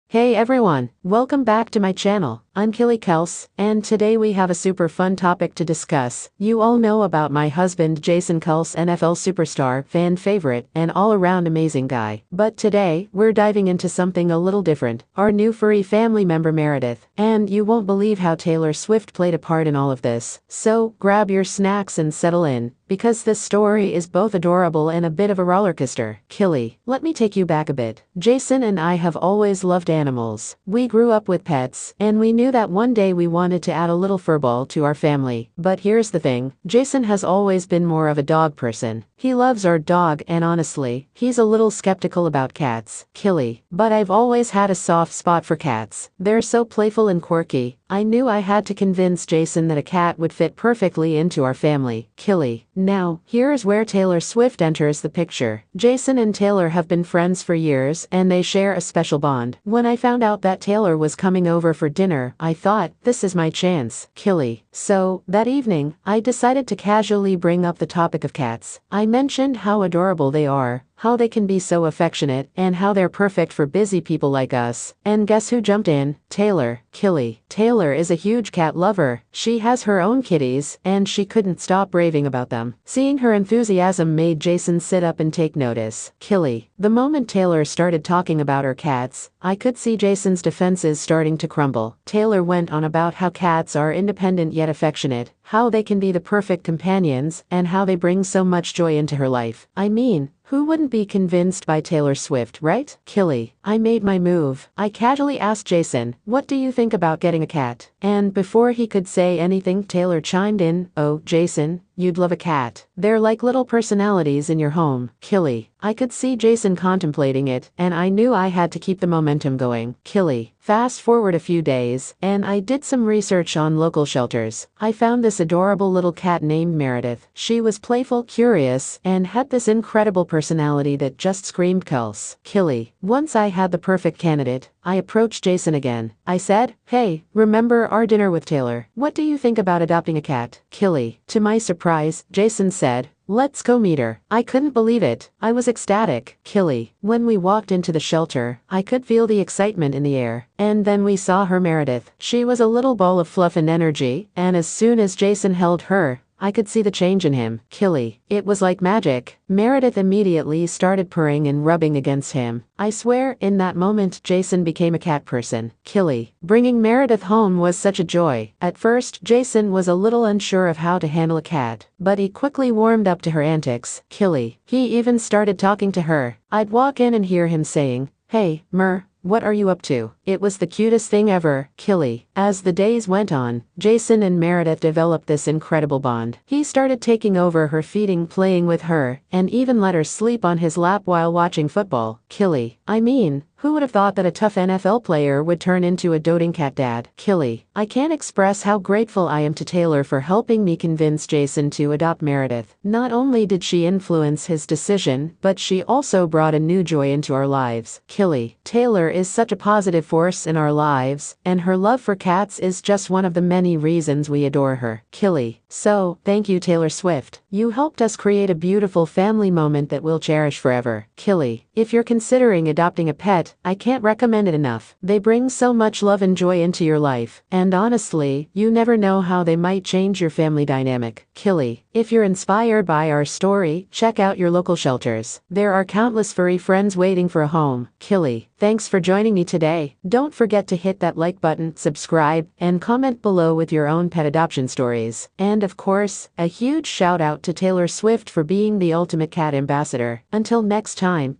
Hey everyone, welcome back to my channel. I'm Kelce, and today we have a super fun topic to discuss. You all know about my husband Jason Kelce, NFL superstar, fan favorite, and all-around amazing guy. But today, we're diving into something a little different, our new furry family member Meredith. And you won't believe how Taylor Swift played a part in all of this. So, grab your snacks and settle in, because this story is both adorable and a bit of a rollercoaster. Kylie, let me take you back a bit. Jason and I have always loved animals. We grew up with pets, and we knew that one day we wanted to add a little furball to our family. But here's the thing, Jason has always been more of a dog person. He loves our dog, and honestly, he's a little skeptical about cats. Kylie, but I've always had a soft spot for cats. They're so playful and quirky. I knew I had to convince Jason that a cat would fit perfectly into our family. Kylie. Now, here's where Taylor Swift enters the picture. Jason and Taylor have been friends for years, and they share a special bond. When I found out that Taylor was coming over for dinner, I thought, this is my chance. Kylie. So, that evening, I decided to casually bring up the topic of cats. I mentioned how adorable they are, how they can be so affectionate, and how they're perfect for busy people like us. And guess who jumped in? Taylor. Kylie. Taylor is a huge cat lover. She has her own kitties, and she couldn't stop raving about them. Seeing her enthusiasm made Jason sit up and take notice. Kylie. The moment Taylor started talking about her cats, I could see Jason's defenses starting to crumble. Taylor went on about how cats are independent yet affectionate, how they can be the perfect companions, and how they bring so much joy into her life. I mean, who wouldn't be convinced by Taylor Swift, right? Kylie. I made my move. I casually asked Jason, what do you think about getting a cat? And before he could say anything, Taylor chimed in, oh, Jason, you'd love a cat. They're like little personalities in your home. Kylie. I could see Jason contemplating it, and I knew I had to keep the momentum going. Kylie. Fast forward a few days, and I did some research on local shelters. I found this adorable little cat named Meredith. She was playful, curious, and had this incredible personality that just screamed Kelce. Kylie. Once I had the perfect candidate, I approached Jason again. I said, hey, remember our dinner with Taylor? What do you think about adopting a cat? Kylie. To my surprise, Jason said, let's go meet her. I couldn't believe it. I was ecstatic. Kylie. When we walked into the shelter, I could feel the excitement in the air. And then we saw her Meredith. She was a little ball of fluff and energy, and as soon as Jason held her, I could see the change in him. Kylie. It was like magic. Meredith immediately started purring and rubbing against him. I swear, in that moment, Jason became a cat person. Kylie. Bringing Meredith home was such a joy. At first, Jason was a little unsure of how to handle a cat, but he quickly warmed up to her antics. Kylie. He even started talking to her. I'd walk in and hear him saying, hey, what are you up to? It was the cutest thing ever. Kylie. As the days went on, Jason and Meredith developed this incredible bond. He started taking over her feeding, playing with her, and even let her sleep on his lap while watching football. Kylie. I mean, who would have thought that a tough NFL player would turn into a doting cat dad? Kylie. I can't express how grateful I am to Taylor for helping me convince Jason to adopt Meredith. Not only did she influence his decision, but she also brought a new joy into our lives. Kylie. Taylor is such a positive force in our lives, and her love for cats is just one of the many reasons we adore her. Kylie. So, thank you, Taylor Swift. You helped us create a beautiful family moment that we'll cherish forever. Kylie. If you're considering adopting a pet, I can't recommend it enough. They bring so much love and joy into your life, and honestly, you never know how they might change your family dynamic. Kylie. If you're inspired by our story, check out your local shelters. There are countless furry friends waiting for a home. Kylie. Thanks for joining me today. Don't forget to hit that like button, subscribe, and comment below with your own pet adoption stories. And of course, a huge shout out to Taylor Swift for being the ultimate cat ambassador. Until next time.